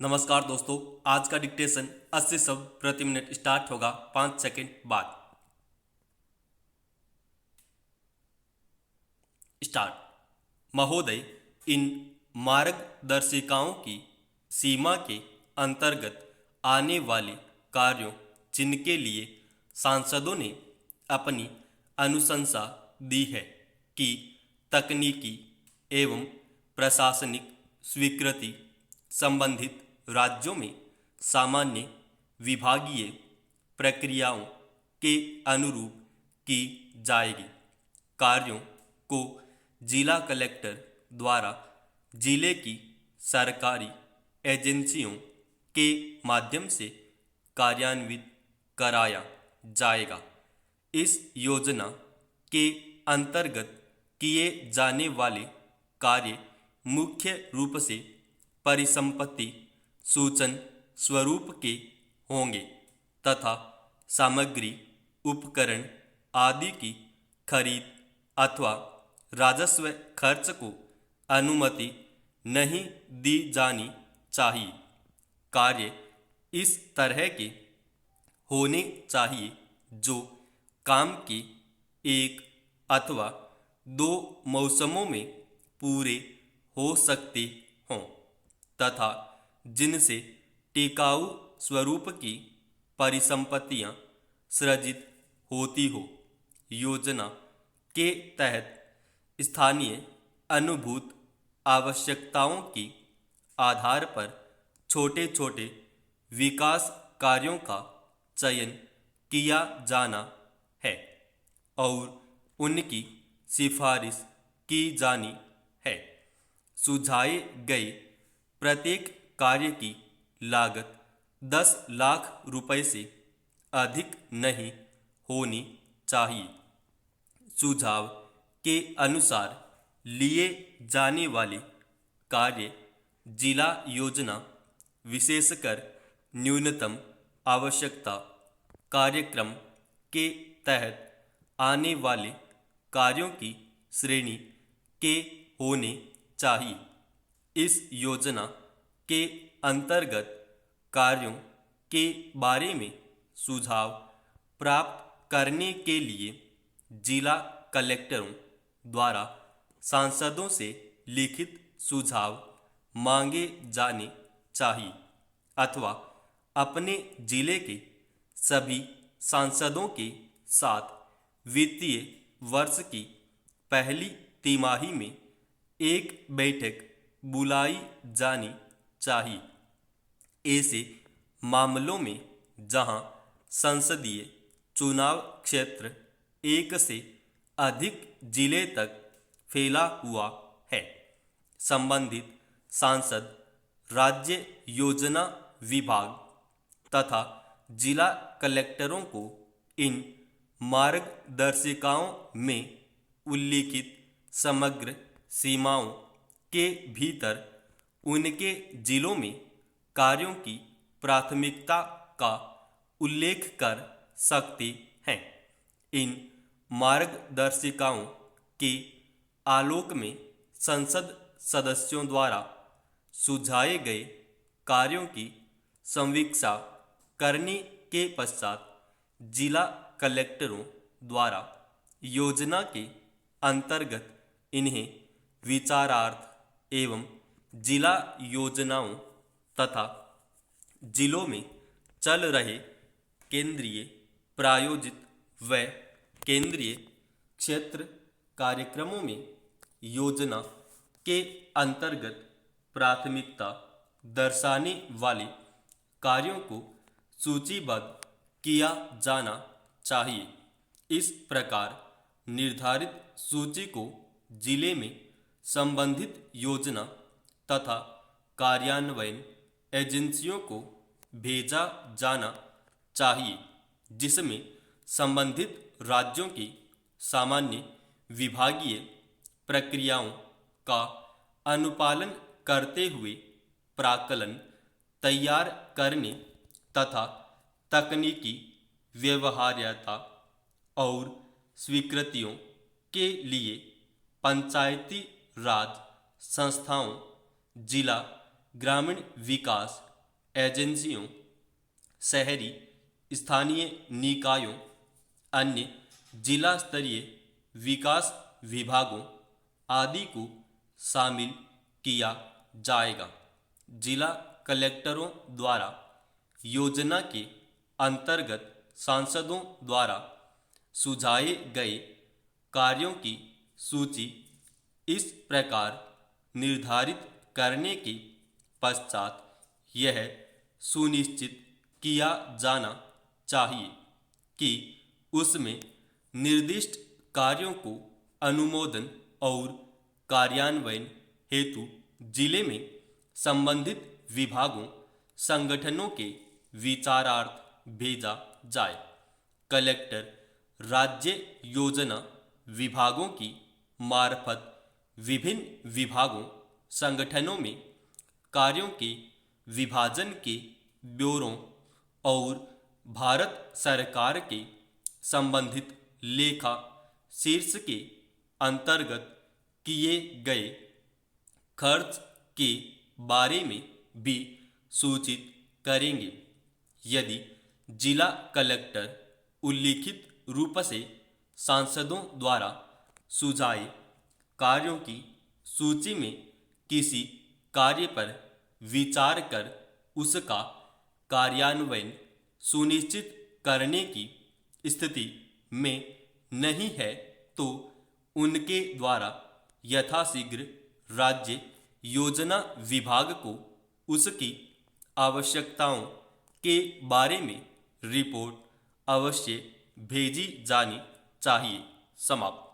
नमस्कार दोस्तों, आज का डिक्टेशन 80 शब्द प्रति मिनट स्टार्ट होगा 5 सेकंड बाद। स्टार्ट। महोदय, इन मार्गदर्शिकाओं की सीमा के अंतर्गत आने वाले कार्यों जिनके लिए सांसदों ने अपनी अनुशंसा दी है कि तकनीकी एवं प्रशासनिक स्वीकृति संबंधित राज्यों में सामान्य विभागीय प्रक्रियाओं के अनुरूप की जाएगी। कार्यों को जिला कलेक्टर द्वारा जिले की सरकारी एजेंसियों के माध्यम से कार्यान्वित कराया जाएगा। इस योजना के अंतर्गत किए जाने वाले कार्य मुख्य रूप से परिसंपत्ति सूचन स्वरूप के होंगे तथा सामग्री, उपकरण आदि की खरीद अथवा राजस्व खर्च को अनुमति नहीं दी जानी चाहिए। कार्य इस तरह के होने चाहिए जो काम के एक अथवा दो मौसमों में पूरे हो सकते हों तथा जिनसे टिकाऊ स्वरूप की परिसंपत्तियां सृजित होती हो। योजना के तहत स्थानीय अनुभूत आवश्यकताओं की आधार पर छोटे छोटे विकास कार्यों का चयन किया जाना है और उनकी सिफारिश की जानी है। सुझाए गए प्रत्येक कार्य की लागत 10 लाख रुपए से अधिक नहीं होनी चाहिए। सुझाव के अनुसार लिए जाने वाले कार्य जिला योजना विशेषकर न्यूनतम आवश्यकता कार्यक्रम के तहत आने वाले कार्यों की श्रेणी के होने चाहिए। इस योजना के अंतर्गत कार्यों के बारे में सुझाव प्राप्त करने के लिए जिला कलेक्टरों द्वारा सांसदों से लिखित सुझाव मांगे जाने चाहिए अथवा अपने जिले के सभी सांसदों के साथ वित्तीय वर्ष की पहली तिमाही में एक बैठक बुलाई जानी चाहिए। ऐसे मामलों में जहां संसदीय चुनाव क्षेत्र एक से अधिक जिले तक फैला हुआ है, संबंधित सांसद राज्य योजना विभाग तथा जिला कलेक्टरों को इन मार्गदर्शिकाओं में उल्लिखित समग्र सीमाओं के भीतर उनके जिलों में कार्यों की प्राथमिकता का उल्लेख कर सकते हैं। इन मार्गदर्शिकाओं के आलोक में संसद सदस्यों द्वारा सुझाए गए कार्यों की समीक्षा करने के पश्चात जिला कलेक्टरों द्वारा योजना के अंतर्गत इन्हें विचारार्थ एवं जिला योजनाओं तथा जिलों में चल रहे केंद्रीय प्रायोजित व केंद्रीय क्षेत्र कार्यक्रमों में योजना के अंतर्गत प्राथमिकता दर्शाने वाले कार्यों को सूचीबद्ध किया जाना चाहिए। इस प्रकार निर्धारित सूची को जिले में संबंधित योजना तथा कार्यान्वयन एजेंसियों को भेजा जाना चाहिए, जिसमें संबंधित राज्यों की सामान्य विभागीय प्रक्रियाओं का अनुपालन करते हुए प्राक्कलन तैयार करने तथा तकनीकी व्यवहार्यता और स्वीकृतियों के लिए पंचायती राज संस्थाओं, जिला ग्रामीण विकास एजेंसियों, शहरी स्थानीय निकायों, अन्य जिला स्तरीय विकास विभागों आदि को शामिल किया जाएगा। जिला कलेक्टरों द्वारा योजना के अंतर्गत सांसदों द्वारा सुझाए गए कार्यों की सूची इस प्रकार निर्धारित करने के पश्चात यह सुनिश्चित किया जाना चाहिए कि उसमें निर्दिष्ट कार्यों को अनुमोदन और कार्यान्वयन हेतु जिले में संबंधित विभागों संगठनों के विचारार्थ भेजा जाए। कलेक्टर राज्य योजना विभागों की मार्फत विभिन्न विभागों संगठनों में कार्यों के विभाजन के ब्यौरों और भारत सरकार के संबंधित लेखा शीर्ष के अंतर्गत किए गए खर्च के बारे में भी सूचित करेंगे। यदि जिला कलेक्टर उल्लिखित रूप से सांसदों द्वारा सुझाए कार्यों की सूची में किसी कार्य पर विचार कर उसका कार्यान्वयन सुनिश्चित करने की स्थिति में नहीं है तो उनके द्वारा यथाशीघ्र राज्य योजना विभाग को उसकी आवश्यकताओं के बारे में रिपोर्ट अवश्य भेजी जानी चाहिए। समाप्त।